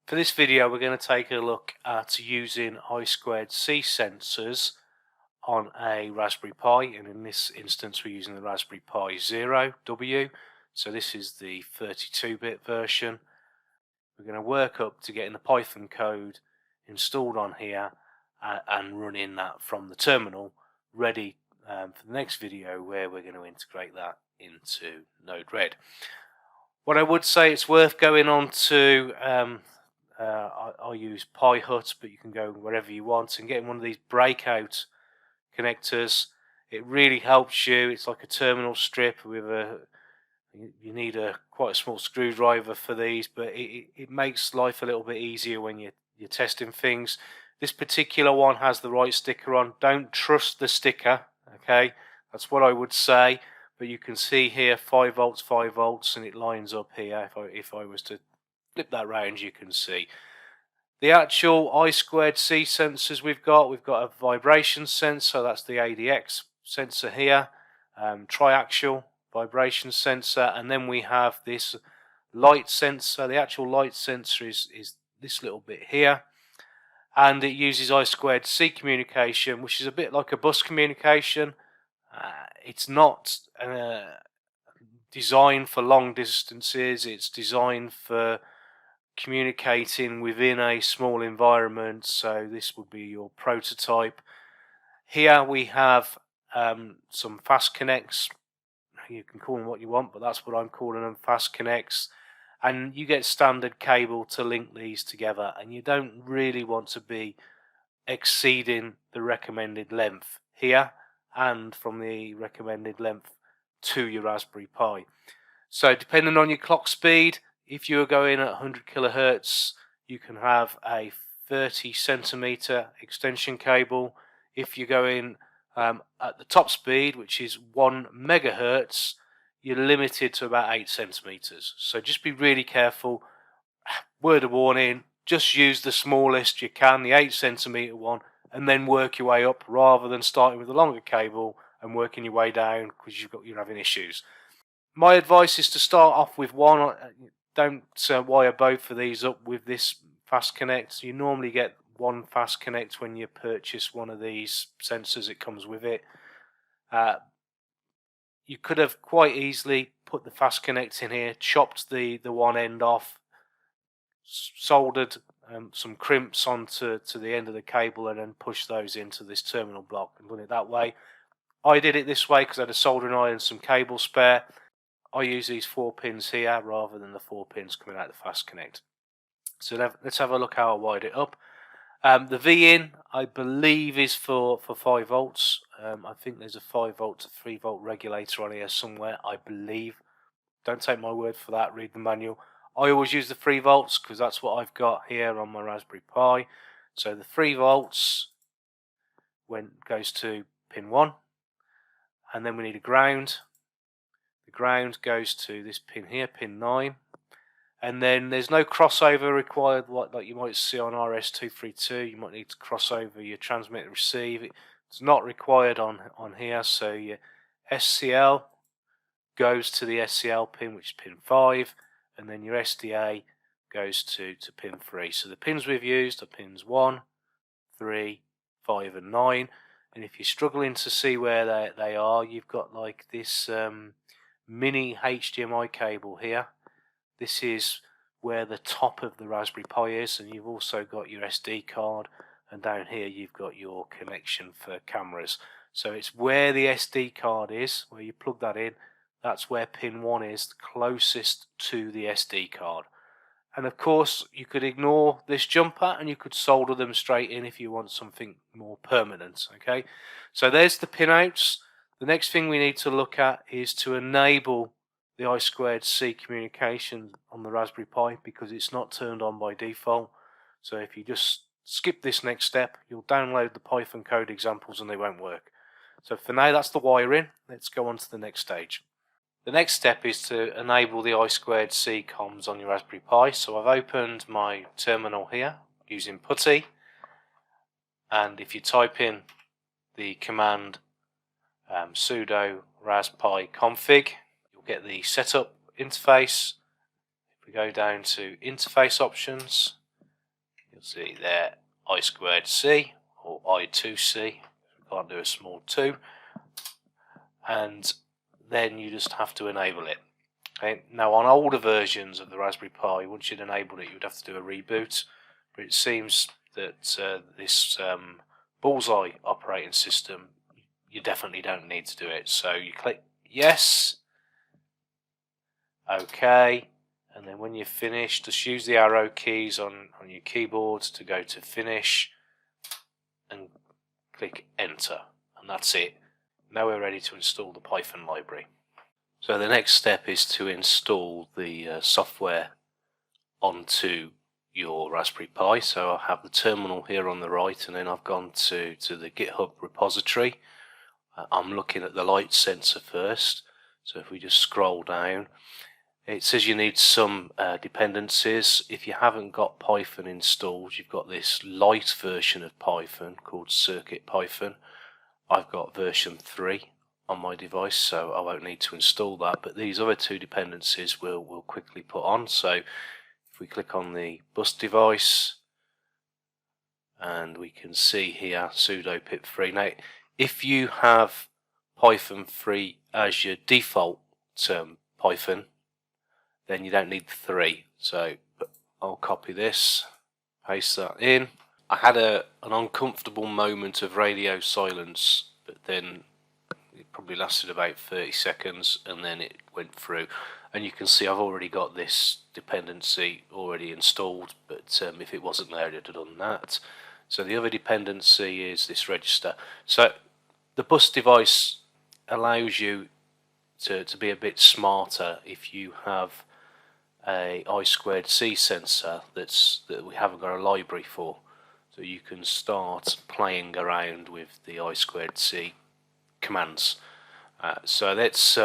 For this video we're going to take a look at using I2C sensors on a Raspberry Pi, and in this instance we're using the Raspberry Pi 0W, so this is the 32-bit version. We're going to work up to getting the Python code installed on here and running that from the terminal ready for the next video where we're going to integrate that into Node-RED. What I would say, it's worth going on to I use Pi-Hut, but you can go wherever you want, and getting one of these Breakout connectors. It really helps you. It's like a terminal strip with you need quite a small screwdriver for these, but it makes life a little bit easier when you're testing things. This particular one has the right sticker on. Don't trust the sticker, okay? That's what I would say. But you can see here 5 volts, 5 volts, and it lines up here. If I was to flip that round, you can see the actual I2C sensors we've got a vibration sensor, that's the ADX sensor here, triaxial vibration sensor, and then we have this light sensor. The actual light sensor is this little bit here, and it uses I2C communication, which is a bit like a bus communication. It's not designed for long distances. It's designed for communicating within a small environment, so this would be your prototype. Here we have some fast connects. You can call them what you want, but that's what I'm calling them, fast connects. And you get standard cable to link these together, and you don't really want to be exceeding the recommended length here and from the recommended length to your Raspberry Pi. So depending on your clock speed, if you're going at 100 kilohertz, you can have a 30 centimeter extension cable. If you're going at the top speed, which is 1 megahertz, you're limited to about 8 centimeters. So just be really careful. Word of warning, just use the smallest you can, the 8 centimeter one, and then work your way up, rather than starting with a longer cable and working your way down because you're having issues. My advice is to start off with one. Don't wire both of these up with this fast connect. You normally get one fast connect when you purchase one of these sensors. It comes with it. You could have quite easily put the fast connect in here, chopped the one end off, soldered some crimps onto the end of the cable, and then push those into this terminal block and run it that way. I did it this way because I had a soldering iron and some cable spare. I use these 4 pins here rather than the 4 pins coming out the fast connect. So let's have a look how I wired it up. The V in, I believe, is for 5 volts. I think there's a 5 volt to 3 volt regulator on here somewhere, I believe. Don't take my word for that, read the manual. I always use the 3 volts because that's what I've got here on my Raspberry Pi. So the 3 volts goes to pin 1, and then we need a ground. The ground goes to this pin here, pin 9, and then there's no crossover required like you might see on RS-232. You might need to cross over your transmit and receive. It's not required on here. So your SCL goes to the SCL pin, which is pin 5, and then your SDA goes to pin 3. So the pins we've used are pins 1, 3, 5 and 9, and if you're struggling to see where they are, you've got like this mini HDMI cable here. This is where the top of the Raspberry Pi is, and you've also got your SD card, and down here you've got your connection for cameras. So it's where the SD card is, where you plug that in. That's where pin 1 is, closest to the SD card. And of course you could ignore this jumper and you could solder them straight in if you want something more permanent. Okay, so there's the pinouts. The next thing we need to look at is to enable the I2C communication on the Raspberry Pi, because it's not turned on by default. So if you just skip this next step, you'll download the Python code examples and they won't work. So for now, that's the wiring. Let's go on to the next stage. The next step is to enable the I2C comms on your Raspberry Pi. So I've opened my terminal here using PuTTY, and if you type in the command sudo raspi config, you'll get the setup interface. If we go down to interface options, You'll see there I2C or I2C. We can't do a small 2, and then you just have to enable it. Okay. Now on older versions of the Raspberry Pi, once you'd enabled it, you'd have to do a reboot, but it seems that this Bullseye operating system, you definitely don't need to do it. So you click yes, OK, and then when you're finished, just use the arrow keys on your keyboard to go to finish and click enter, and that's it. Now we're ready to install the Python library. So the next step is to install the software onto your Raspberry Pi. So I have the terminal here on the right, and then I've gone to the GitHub repository. I'm looking at the light sensor first. So if we just scroll down, it says you need some dependencies. If you haven't got Python installed, you've got this light version of Python called CircuitPython. I've got version 3 on my device, so I won't need to install that, but these other two dependencies we'll quickly put on. So if we click on the bus device, and we can see here sudo pip3. Now if you have Python 3 as your default Python, then you don't need 3. So I'll copy this, paste that in. I had an uncomfortable moment of radio silence, but then it probably lasted about 30 seconds and then it went through, and you can see I've already got this dependency already installed, but if it wasn't there, it'd have done that. So the other dependency is this register. So the bus device allows you to be a bit smarter if you have a I2C sensor that we haven't got a library for. So you can start playing around with the I2C commands. So let's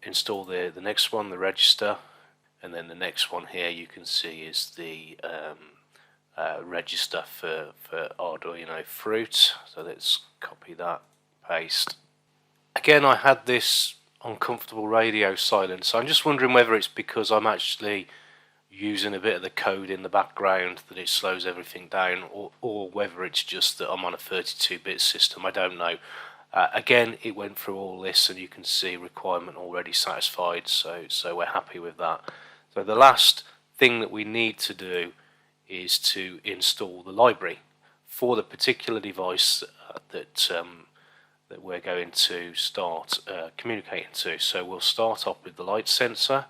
install the next one, the register, and then the next one here you can see is the register for Arduino Fruit. So let's copy that, paste. Again, I had this uncomfortable radio silence. I'm just wondering whether it's because I'm actually using a bit of the code in the background that it slows everything down, or whether it's just that I'm on a 32-bit system. I don't know. Again, it went through all this, and you can see requirement already satisfied, so we're happy with that. So the last thing that we need to do is to install the library for the particular device that we're going to start communicating to. So we'll start off with the light sensor.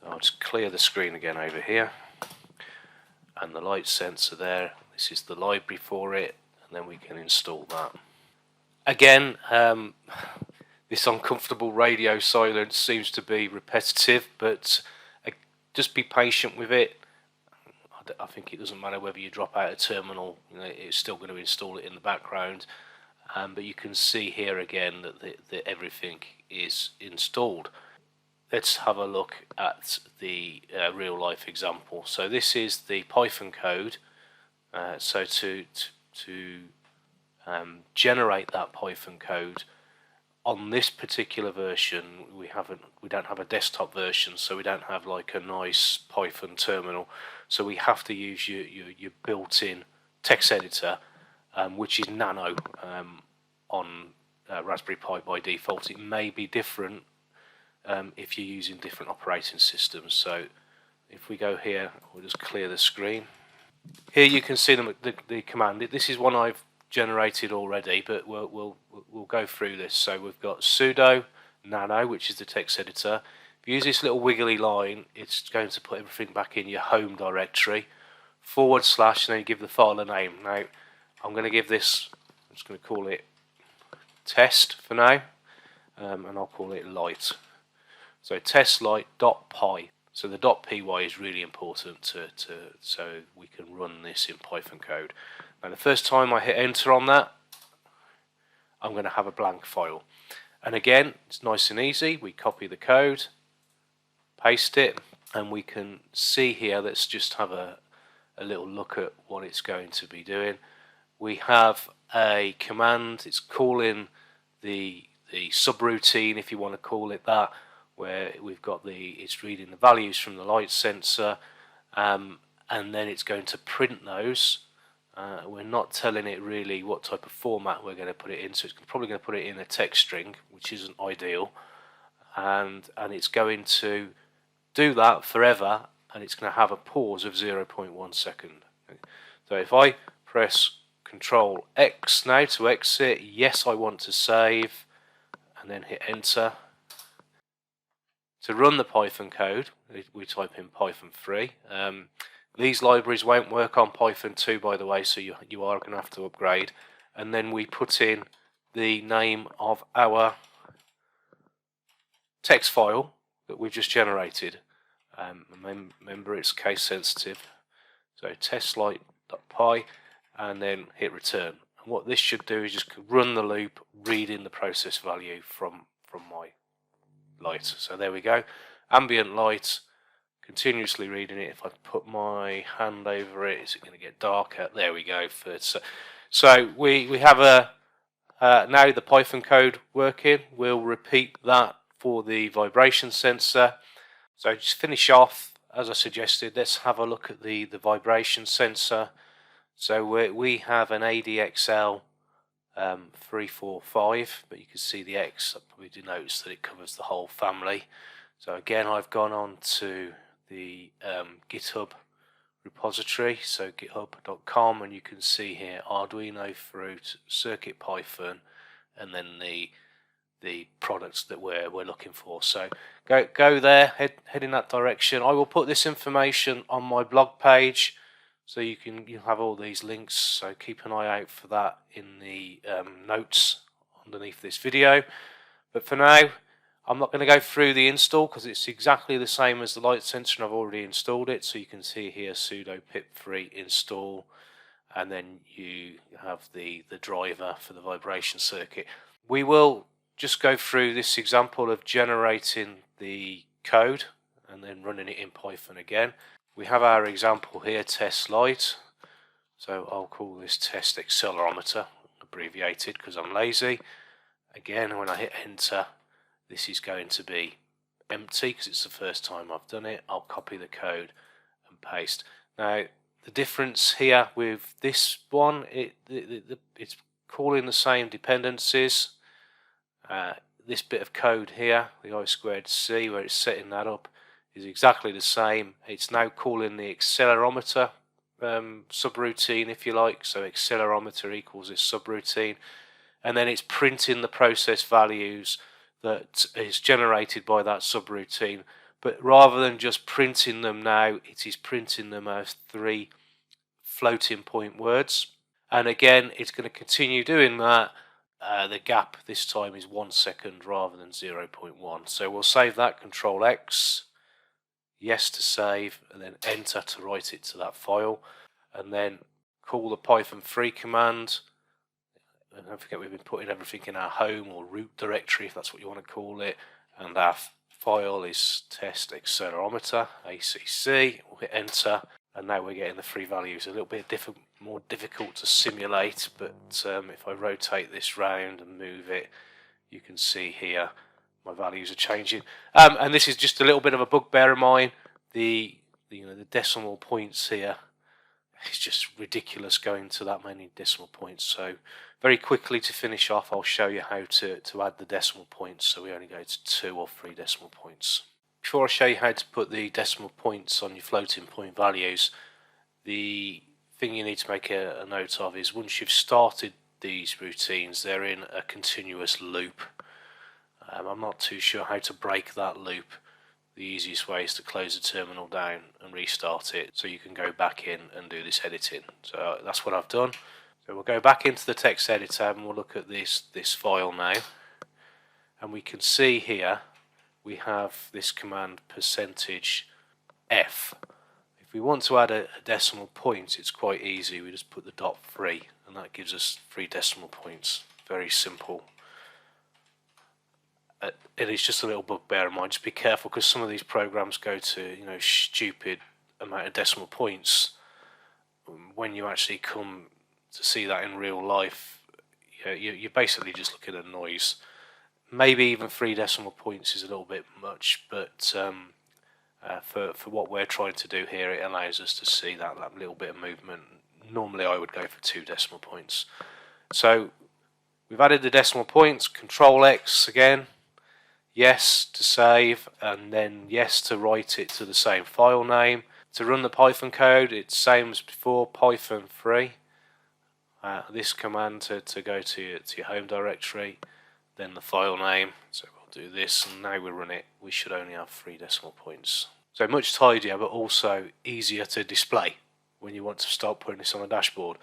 So I'll just clear the screen again over here, and the light sensor there, this is the library for it, and then we can install that. Again, this uncomfortable radio silence seems to be repetitive, but just be patient with it. I think it doesn't matter whether you drop out a terminal, it's still going to install it in the background. But you can see here again that everything is installed. Let's have a look at the real life example. So this is the Python code. So to generate that Python code on this particular version, we don't have a desktop version, so we don't have like a nice Python terminal. So we have to use your built-in text editor, which is Nano on Raspberry Pi by default. It may be different if you're using different operating systems. So if we go here, we'll just clear the screen. Here you can see the command. This is one I've generated already, but we'll go through this. So we've got sudo nano, which is the text editor. If you use this little wiggly line, it's going to put everything back in your home directory, / and then you give the file a name. Now I'm going to give this, I'm just going to call it test for now, and I'll call it light. So testlight.py. So the .py is really important so we can run this in Python code. Now the first time I hit enter on that, I'm going to have a blank file. And again, it's nice and easy. We copy the code, paste it, and we can see here, let's just have a little look at what it's going to be doing. We have a command, it's calling the subroutine, if you want to call it that, where we've got it's reading the values from the light sensor, and then it's going to print those. We're not telling it really what type of format we're going to put it in, so it's probably going to put it in a text string, which isn't ideal, and it's going to do that forever, and it's going to have a pause of 0.1 second. So if I press Control X now to exit, yes, I want to save, and then hit enter. To run the Python code, we type in Python 3. These libraries won't work on Python 2, by the way, so you are going to have to upgrade. And then we put in the name of our text file that we've just generated. Remember, it's case sensitive. So testlight.py, and then hit return. And what this should do is just run the loop, read in the process value from my light. So there we go, ambient light, continuously reading it. If I put my hand over it, is it going to get darker? There we go. So we have now the Python code working. We'll repeat that for the vibration sensor. So just finish off, as I suggested, let's have a look at the vibration sensor. So we have an ADXL 345, but you can see the X, that probably denotes that it covers the whole family. So again, I've gone on to the GitHub repository, so github.com, and you can see here Arduino Fruit, Circuit Python, and then the products that we're looking for. So go there, head in that direction. I will put this information on my blog page, so you'll have all these links, so keep an eye out for that in the notes underneath this video. But for now, I'm not going to go through the install because it's exactly the same as the light sensor and I've already installed it. So you can see here sudo pip3 install, and then you have the driver for the vibration circuit. We will just go through this example of generating the code and then running it in Python again. We have our example here, test light, so I'll call this test accelerometer, abbreviated because I'm lazy. Again, when I hit enter, this is going to be empty because it's the first time I've done it. I'll copy the code and paste. Now the difference here with this one, it's calling the same dependencies. This bit of code here, the I2C, where it's setting that up, is exactly the same. It's now calling the accelerometer subroutine, if you like. So accelerometer equals this subroutine, and then it's printing the process values that is generated by that subroutine. But rather than just printing them now, it is printing them as 3 floating point words. And again, it's going to continue doing that. The gap this time is 1 second rather than 0.1. So we'll save that, Control X, yes to save, and then enter to write it to that file, and then call the Python 3 command. And don't forget, we've been putting everything in our home or root directory, if that's what you want to call it, and our file is test accelerometer, ACC. We'll hit enter, and now we're getting the 3 values. A little bit more difficult to simulate, but if I rotate this round and move it, you can see here my values are changing. And this is just a little bit of a bugbear of mine. The decimal points here, it's just ridiculous going to that many decimal points. So very quickly, to finish off, I'll show you how to add the decimal points, so we only go to 2 or 3 decimal points. Before I show you how to put the decimal points on your floating point values, the thing you need to make a note of is once you've started these routines, they're in a continuous loop. I'm not too sure how to break that loop. The easiest way is to close the terminal down and restart it, so you can go back in and do this editing. So that's what I've done. So we'll go back into the text editor and we'll look at this file now, and we can see here we have this command %f. If we want to add a decimal point, it's quite easy. We just put the .3 and that gives us 3 decimal points. Very simple. It is just a little bugbear of mine. Just be careful, because some of these programs go to stupid amount of decimal points. When you actually come to see that in real life, you're basically just looking at noise. Maybe even 3 decimal points is a little bit much, but for what we're trying to do here, it allows us to see that little bit of movement. normally I would go for 2 decimal points. So we've added the decimal points, Control X again, yes to save, and then yes to write it to the same file name. To run the Python code, it's same as before, Python 3. This command to go to your home directory, then the file name. So we'll do this, and now we run it. We should only have 3 decimal points. So much tidier, but also easier to display when you want to start putting this on a dashboard.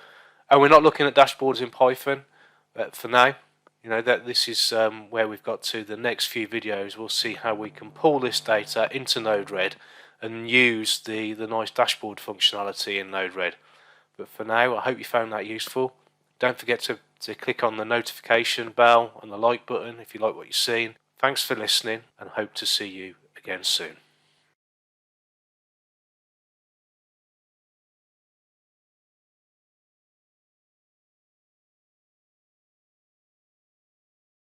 And we're not looking at dashboards in Python, but for now, you know that this is where we've got to. The next few videos we'll see how we can pull this data into Node-RED and use the nice dashboard functionality in Node-RED. But for now, I hope you found that useful. Don't forget to click on the notification bell and the like button if you like what you've seen. Thanks for listening, and hope to see you again soon.